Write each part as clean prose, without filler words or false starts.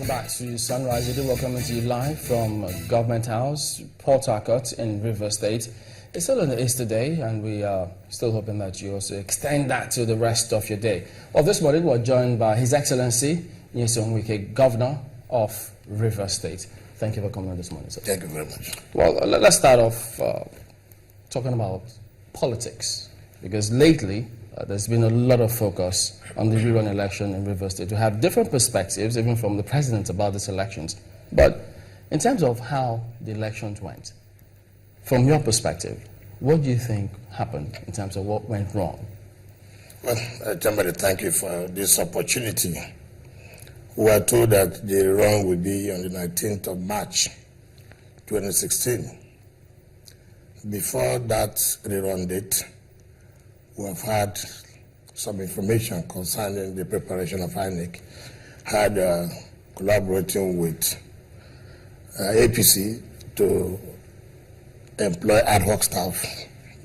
Welcome back to Sunrise. We do welcome to you live from Government House, Port Harcourt in Rivers State. It's still an Easter day, and we are still hoping that you also extend that to the rest of your day. Well, this morning we're joined by His Excellency Nyesom Wike, Governor of Rivers State. Thank you for coming on this morning, sir. Thank you very much. Well, let's start off talking about politics, because lately there's been a lot of focus on the rerun election in Rivers State. We have different perspectives, even from the president, about these elections. But in terms of how the elections went, from your perspective, what do you think happened in terms of what went wrong? Well, somebody, thank you for this opportunity. We are told that the run will be on the 19th of March, 2016. Before that rerun date, we have had some information concerning the preparation of INEC, had collaborating with APC to employ ad-hoc staff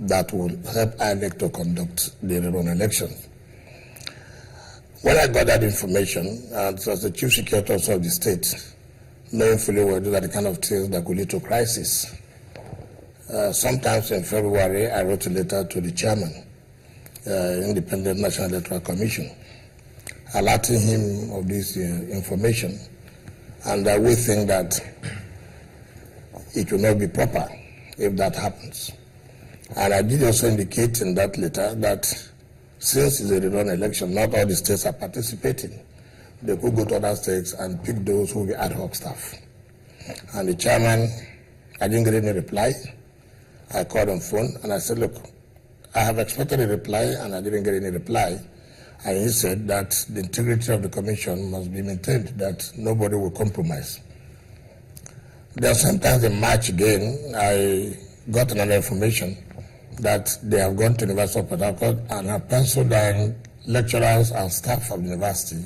that will help INEC to conduct the rerun election. When I got that information, and as the Chief Secretary Officer of the state, knowing fully well those are the kind of things that could lead to crisis, sometimes in February, I wrote a letter to the chairman, Independent National Electoral Commission, alerting him of this information, and we think that it will not be proper if that happens. And I did also indicate in that letter that since it's a rerun election, not all the states are participating. They could go to other states and pick those who will be ad hoc staff. And the chairman, I didn't get any reply. I called on phone and I said, look, I have expected a reply and I didn't get any reply. And he said that the integrity of the commission must be maintained, that nobody will compromise. Then sometimes in March again, I got another information that they have gone to the University of Port Harcourt and have penciled down lecturers and staff of the university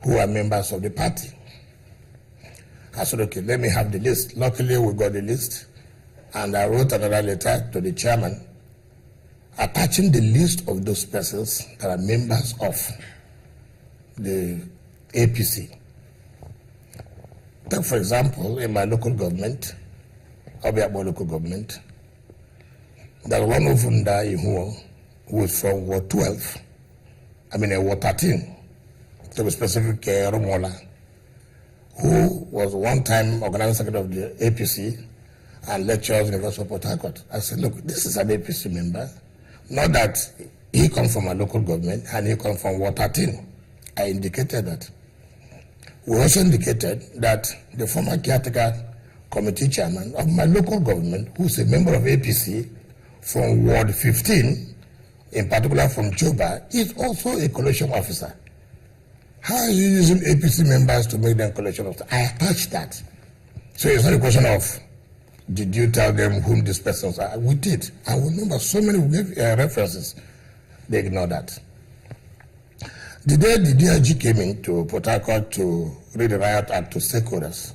who are members of the party. I said, okay, let me have the list. Luckily, we got the list. And I wrote another letter to the chairman attaching the list of those persons that are members of the APC. Take, for example, in my local government, Obiakbo local government, there's one of them there who is from Ward 12, Ward 13, to be specific, Romola, who was one time organizing secretary of the APC and lectures in the University of Port Harcourt. I said, look, this is an APC member. Not that he comes from a local government and he comes from Ward 13. I indicated that. We also indicated that the former caretaker committee chairman of my local government, who's a member of APC from Ward 15, in particular from Choba, is also a collation officer. How are you using APC members to make them collation officers? I attached that. So it's not a question of, did you tell them whom these persons are? We did. I remember so many references. They ignored that. The day the DIG came into Port Harcourt to read the riot act to stakeholders,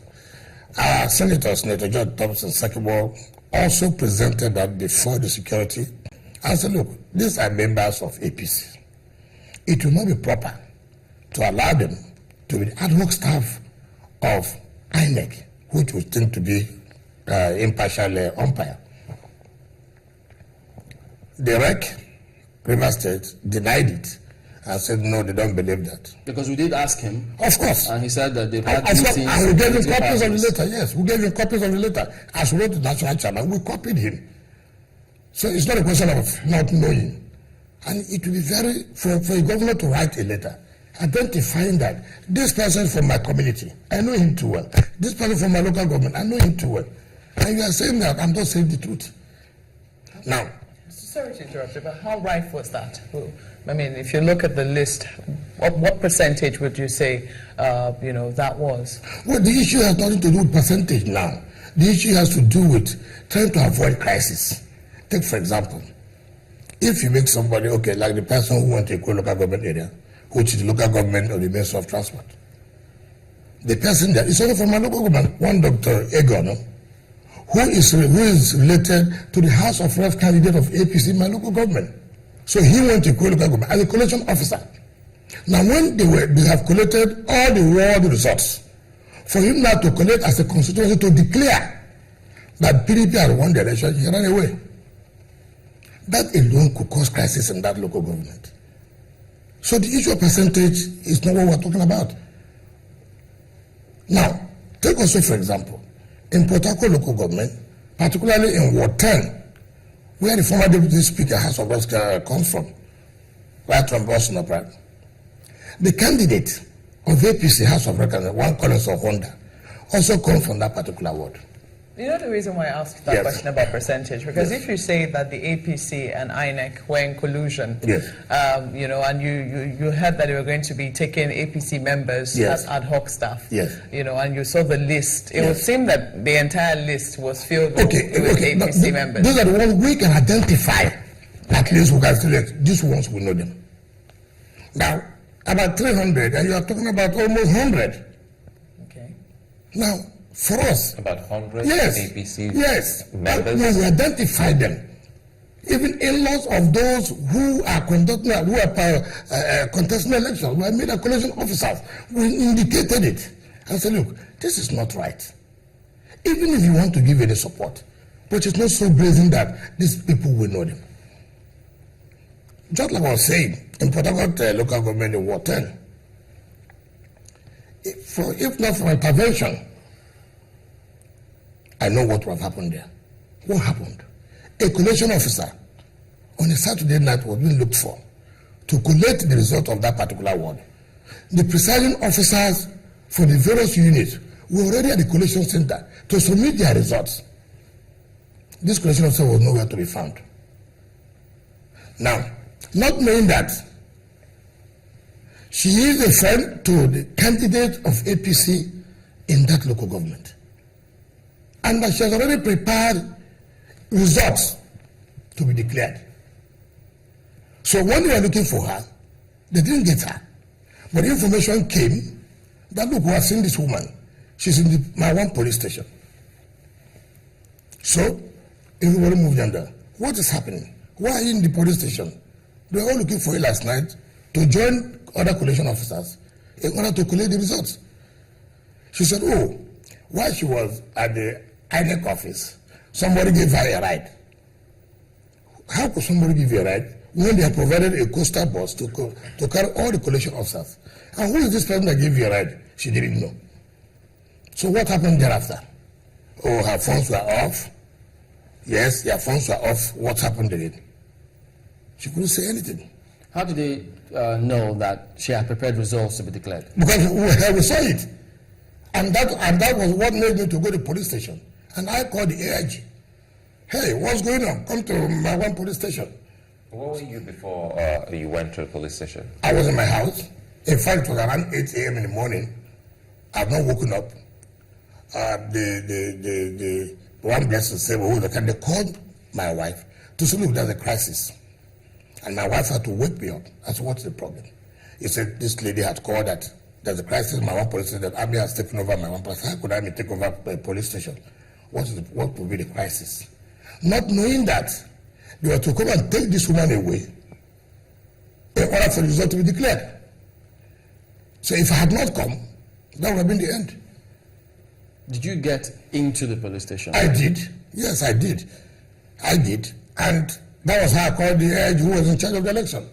our Senator George Thompson Sakibo also presented that before the security and said, look, these are members of APC. It will not be proper to allow them to be the ad hoc staff of INEC, which would tend to be impartial umpire. The REC, Rivers State, denied it and said, no, they don't believe that. Because we did ask him. Of course. And he said that they've had meetings. And we gave him copies of the letter, yes. We gave him copies of the letter. As we wrote to the national chairman, we copied him. So it's not a question of not knowing. And it will be very, for a governor to write a letter, identifying that this person is from my community, I know him too well. This person from my local government, I know him too well. And you are saying that I'm not saying the truth. Now, sorry to interrupt you, but how right was that? I mean, if you look at the list, what percentage would you say, that was? Well, the issue has nothing to do with percentage now. The issue has to do with trying to avoid crisis. Take, for example, if you make somebody, okay, like the person who went to a local government area, which is the local government of the Ministry of Transport. The person there is only from my local government, one Dr. Egon, who is related to the House of Reps candidate of APC in my local government. So he went to local government as a collection officer. Now when they have collected all the world results For him now to collect as a constituency to declare that PDP had won the election, he ran away. That alone could cause crisis in that local government. So the issue of percentage is not what we're talking about. Now, take also, for example, in Port Harcourt local government, particularly in Ward 10, where the former Deputy Speaker House of Representatives comes from, right from Boston Upright. The candidate of APC House of Representatives, one Collins of Honda, also comes from that particular ward. You know the reason why I asked that question about percentage? Because if you say that the APC and INEC were in collusion, you know, and you heard that they were going to be taking APC members as ad hoc staff, you know, and you saw the list, it would seem that the entire list was filled with APC members. Those are the ones we can identify. At least we can select. These ones we know them. Now, about 300, and you are talking about almost 100. Okay. Now, for us, about 100 APC members. members. We identify them. Even in-laws of those who are conducting, who are contesting elections, we have made a collation officers. We indicated it and said, look, this is not right. Even if you want to give any support, but it's not so brazen that these people will know them. Just like I was saying, in Port Harcourt local government in Ward 10, if not for intervention, I know what would have happened there. What happened? A collation officer on a Saturday night was being looked for to collect the result of that particular ward. The presiding officers for the various units were already at the collation center to submit their results. This collation officer was nowhere to be found. Now, not knowing that, she is a friend to the candidate of APC in that local government. And that she has already prepared results to be declared. So when they were looking for her, they didn't get her. But the information came that, look, we have seen this woman. She's in my one police station. So everybody moved under. What is happening? Why are you in the police station? They were all looking for you last night to join other collation officers in order to collect the results. She said, oh, while she was at the INEC office, somebody gave her a ride. How could somebody give you a ride when they have provided a coastal bus to carry all the collation officers? And who is this person that gave you a ride? She didn't know. So what happened thereafter? Oh, her phones were off. Yes, their phones were off. What happened again? She couldn't say anything. How did they know that she had prepared results to be declared? Because we saw it. And that was what made me to go to the police station. And I called the AIG. Hey, what's going on? Come to my one police station. Where were you before you went to the police station? I was in my house. In fact, it was around 8 a.m. in the morning. I've not woken up. The one blessed disabled, they called my wife to say, look, there's a crisis. And my wife had to wake me up. I said, what's the problem? He said, this lady had called that there's a crisis. My one police station, that Abby has taken over my one police station. How could I take over a police station? What would be the crisis? Not knowing that they were to come and take this woman away in order for the result to be declared. So if I had not come, that would have been the end. Did you get into the police station? I did. Yes, I did. And that was how I called the AIG who was in charge of the election.